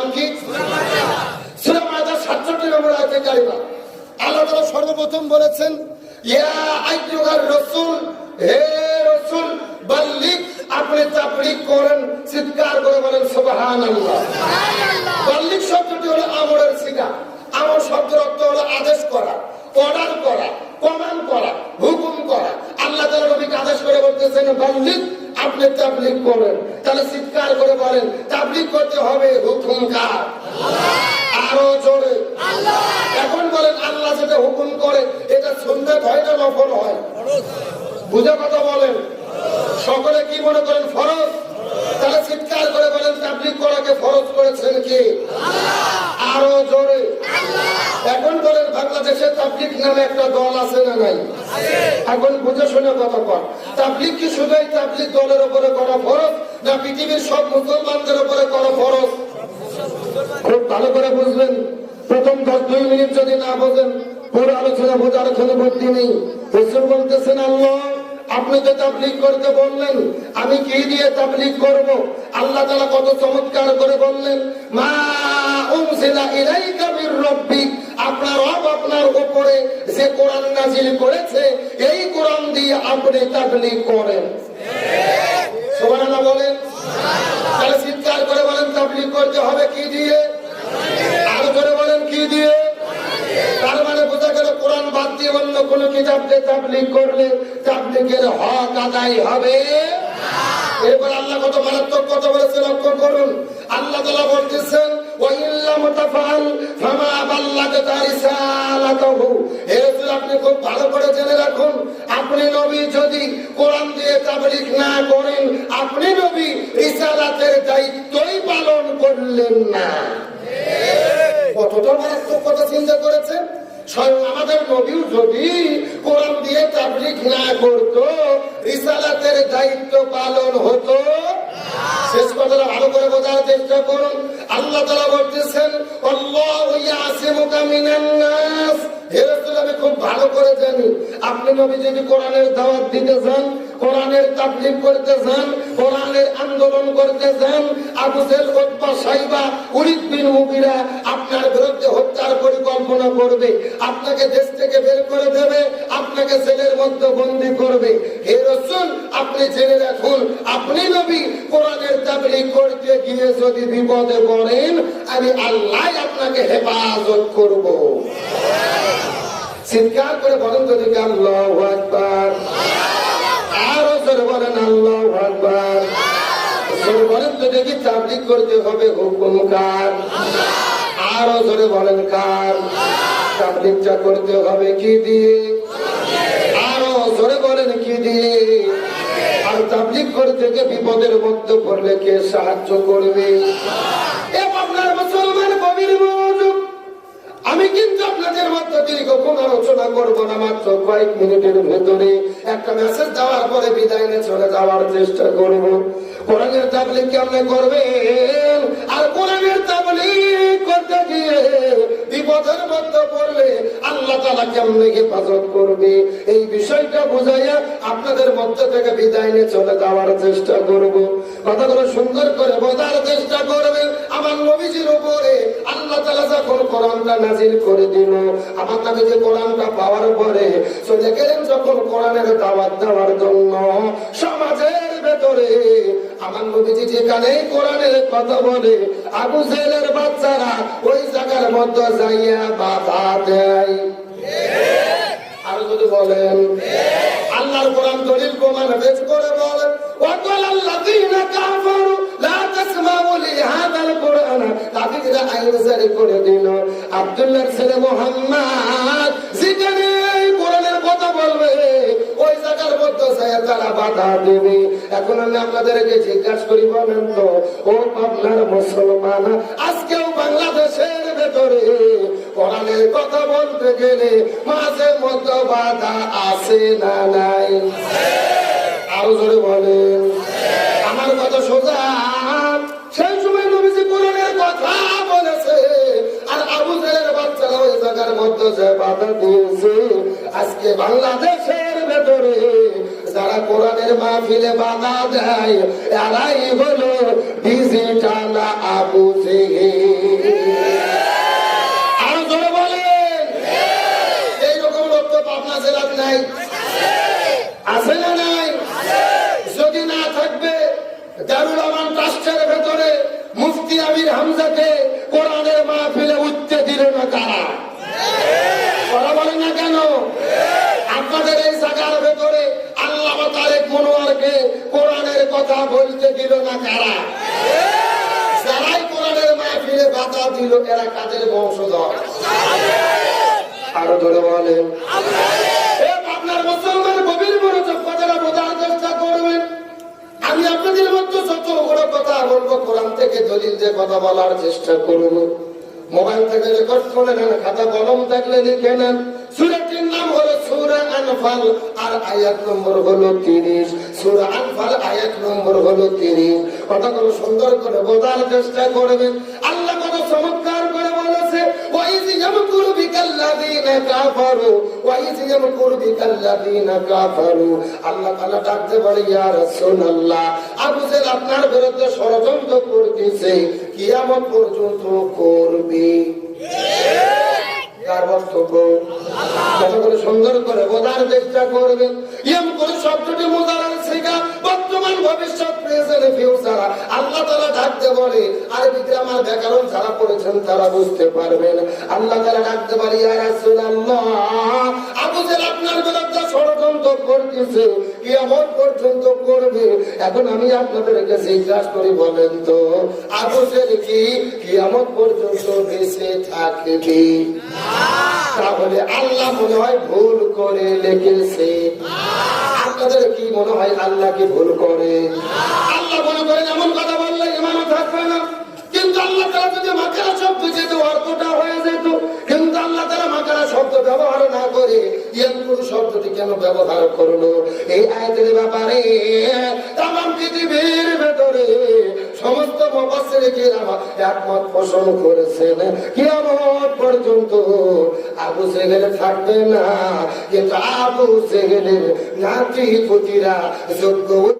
নাম কি? সূরা মাইদা 67 নম্বর আয়াতে কারিমা আল্লাহ তাআলা সর্বপ্রথম বলেছেন, ইয়া আইয়ুহার রাসূল, হে রাসূল, বাল্লিগ, আপনি তাবলীগ করেন। চিৎকার করে বলেন সুবহানাল্লাহ। বাল্লিগ শব্দটি হলো আমরের সিগা। আমর শব্দের অর্থ হলো আদেশ করা, অর্ডার করা, কমান্ড করা, হুকুম করা। আল্লাহ তাআলা নবীকে আদেশ করে বলতেছেন, বাল্লিগ, আপনি তাবলীগ করেন। তাহলে চিৎকার করে বলেন, তাবলীগ করতে হবে হুকুম কার? আরো জোরে আল্লাহ। এখন বলেন, আল্লাহ যেটা হুকুম করে এটা সুন্নাত হয় না নফল হয়? বুঝে কথা বলেন। সকলে কি মনে করেন? ফরজ। তাহলে চিৎকার করে বলেন, তাবলীগ করাকে ফরজ করেছেন কে? আরো জোরে। এখন বলেন, বাংলাদেশে তাবলীগ নামে একটা দল আছে না নাই? এখন বুঝে শুনে কথা কর। তাবলীগ কি শুধুই তাবলীগ দলের উপরে করা ফরজ, না পৃথিবীর সব মুসলমানদের উপরে করা ফরজ? খুব ভালো করে বুঝলেন। প্রথম 10-2 মিনিট যদি না বোঝেন, পুরো আলোচনা বোঝার কোনো বুদ্ধি নেই। রাসূল বলতেছেন, আল্লাহ আপনি তো তাবলীগ করতে বললেন, আমি কি দিয়ে তাবলীগ করব? আল্লাহ তাআলা কত চমৎকার করে বললেন, মা উনজিলা ইলাইকা মির রাব্বিক, আপনার রব আপনার উপরে যে কোরআন নাযিল করেছে এই কোরআন দিয়ে আপনি তাবলীগ করেন। সুবহানাল্লাহ বলেন। তাহলে চিৎকার করে বলেন, তাবলীগ করতে হবে কি দিয়ে? আরো করে বলেন, কি দিয়ে? তার মানে বোঝা গেল, কোরআন বাদ দিয়ে অন্য কোন কিতাব দিয়ে তাবলীগ করলে তাবলীগের হক আদায় হবে। এরপর আল্লাহ কত মারাত্মক কথা বলেছে লক্ষ্য করুন। আল্লাহ তাআলা বলতেছেন, ওয়া ইল্লাম তাফআল ফামা বাল্লাগতা রিসালাতাহু। হে রাসূল, আপনি খুব ভালো করে জেনে রাখুন, আপনি নবী যদি কোরআন দিয়ে তাবলীগ না করেন, আপনি নবী রিসালাতের দায়িত্বই পালন করলেন না। কতটা মারাত্মক কথা চিন্তা করেছেন। স্বয়ং আমাদের নবীও যদি কোরআন দিয়ে তাবলীগ না করত, রিসালাতের দায়িত্ব পালন হতো। শেষ কথাটা ভালো করে বোঝার চেষ্টা করুন। আল্লাহ তাআলা বলতেছেন, আল্লাহু ইয়াসিমুকা মিনান নাস। হে রাসূল, আমি খুব ভালো করে জানি আপনি নবী যদি কোরআনের দাওয়াত দিতে যান, কোরআনের তাবলীগ করতে যান, কোরআনের আন্দোলন করতে যান, আবু জেহেল, উতবা, সাইবা, ওলীদ বিন মুগীরা আপনার বিরুদ্ধে হত্যার পরিকল্পনা করবে, আপনাকে দেশ থেকে বের করে দেবে, আপনাকে জেলের মধ্যে বন্দী করবে। হে রাসূল, আপনি জেনে রাখুন, আপনি নবী কোরআনের তাবলীগ করতে গিয়ে যদি বিপদে পড়েন, আমি আল্লাহ আপনাকে হেফাজত করব। চিৎকার করে বলেন তো দেখি, আল্লাহু আকবার। আরো জোরে বলেন, আল্লাহু আকবার। জোরে বলেন তো দেখি, তাবলীগ করতে হবে হুকুম কার? আরো জোরে বলেন, কার? তাবলীগটা করতে হবে কি দিয়ে? আরো জোরে বলেন, কি দিয়ে? আর তাবলীগ করতে গিয়ে বিপদের মধ্যে পড়লে কে সাহায্য করবে? আপনার মুসলমান কবির মনোযোগ। আমি কিন্তু আপনাদের মধ্যে দীর্ঘক্ষণ আলোচনা করবো না, মাত্র কয়েক মিনিটের ভেতরে একটা মেসেজ দেওয়ার পরে বিদায় নিয়ে চলে যাওয়ার চেষ্টা করবো। কোরআনের তাবলীগ কেমনে করবেন, আর কোরআনের তাবলীগ করতে গিয়ে বিপদের মধ্যে পড়লে আল্লাহ তাআলা কেমনে হেফাজত করবে, এই বিষয়টা বুঝাইয়া আপনাদের মধ্যে থেকে বিদায় নিয়ে চলে যাওয়ার চেষ্টা করবো। কথাগুলো সুন্দর করে বোঝার চেষ্টা করবেন। আমার নবীজির উপরে আল্লাহ তাআলা যখন কোরআনটা নাযিল করে দিল, আমার নবীজি কোরআনটা পাওয়ার পরে চলে গেলেন যখন কোরআনের দাওয়াত দেওয়ার জন্য সমাজের ভেতরে। আমার নবীজি যেখানে কোরআনের কথা বলে, আবু জেহেলের বাচ্চারা ওই জায়গার মধ্যে যাইয়া বাধা দেয়। আর যদি বলেন, আল্লাহর কোরআন দলিল প্রমাণ পেশ করে বলেন, ওয়াকাল্লাযীনা কাফারু লা তাসমাউ লিহাযাল কুরআন। কাফিররা আইন জারি করে দিল, আব্দুল্লাহর ছেলে মুহাম্মদ যেখানে কোরআনের কথা বলবে ওই জায়গার মধ্যে যায় তারা বাধা দেবে। এখন আমি আপনাদেরকে জিজ্ঞাসা করি, বলেন তো ও আপনার মুসলমান, আজকেও বাংলাদেশের ভেতরে কোরআনের কথা বলতে গেলে মাঝে মধ্যে বাধা আছে না নাই? আরো জোরে বলেন। আমার কথা সোজা, সেই সময় নবীজি কোরআনের কথা বলেছে, আর আবু জেহেলের বাচ্চারা ওই জায়গার মধ্যে যে বাধা দিয়েছে। আজকে বাংলাদেশের ভেতরে যারা কোরআনের মাহফিলে বাধা দেয়, এরাই হলো ডিজিটাল আবু জেহেল। তানভীর হামজাকে কোরআনের মাহফিলে উঠতে দিল না কারা? কথা বলেন না কেন? আপনাদের এই জায়গার ভেতরে আল্লামা তারেক মনোয়ারকে কোরআনের কথা বলতে দিল না কারা? যারাই কোরআনের মাহফিলে বাধা দিল এরা কাদের বংশধর? আরো ধরে বলেন। আপনার মুসলমান গভীর মনোযোগ কথাটা বোঝার চেষ্টা করবেন। আমি আপনাদের মধ্যে যত বড় কথা বলবো কোরআন থেকে দলিল দিয়ে কথা বলার চেষ্টা করব। মোবাইল থেকে রেকর্ড করে নেন, খাতা কলম থাকলে লিখে নেন। সূরাটির নাম হলো সূরা আনফাল আর আয়াত নম্বর হলো 30। সূরা আনফাল আয়াত নম্বর হলো 30। কথাগুলো সুন্দর করে বোঝার চেষ্টা করবেন। আল্লাহ কত চমৎকার করে বলেছে, ওয়াইজ ইয়ামকুরু বিকাল্লাযীনা কাফারু ওয়াইজ ইয়ামকুরু বিকাল্লাযীনা কাফারু। আল্লাহ তাআলা ডাকতে বলে, ইয়া রাসূলুল্লাহ, আবু জেহেল আপনার বিরুদ্ধে ষড়যন্ত্র করতেছে, কিয়ামত পর্যন্ত করবে। কার বক্তব্য? কথাগুলো সুন্দর করে বোঝার চেষ্টা করবেন। ইয়ামকুরু শব্দটি মুজারার সিগা, বর্তমান ভবিষ্যৎ প্রেজেন্ট ফিউচার। আল্লাহ তাআলা ডাকতে বলে, আরবি গ্রামার ব্যাকরণ যারা পড়েছেন তারা বুঝতে পারবেন। আল্লাহ তাআলা ডাকতে বলে, ইয়া রাসূলুল্লাহ, আবু জেহেল আপনার বিরুদ্ধে ষড়যন্ত্র করতেছে, কিয়ামত পর্যন্ত করবে। এখন আমি আপনাদেরকে জিজ্ঞাসা করি, বলেন তো আবু জেহেল কি কিয়ামত পর্যন্ত বেঁচে থাকবে? তাহলে আল্লাহ মনে হয় ভুল করে লিখেছে। আপনাদের কি মনে হয় আল্লাহ কি ভুল করে? আল্লাহ মনে করেন এমন কথা বললে ইমানও থাকবে না। কিন্তু আল্লাহ তাআলা যদি মাকারা শব্দ যেত অর্থটা হয়ে যেত, কিন্তু আল্লাহ তাআলা মাকারা শব্দ ব্যবহার না করে ইয়ামকুরু শব্দটি কেন ব্যবহার করলো? এই আয়াতের ব্যাপারে তামাম পৃথিবীর ভেতরে সমস্ত মুফাসসির কিরাম একমত পোষণ করেছেন, কিয়ামত পর্যন্ত আবু জেহেল থাকবে না। কিন্তু আবু জেহেলের নাতি পুতিরা যোগ্য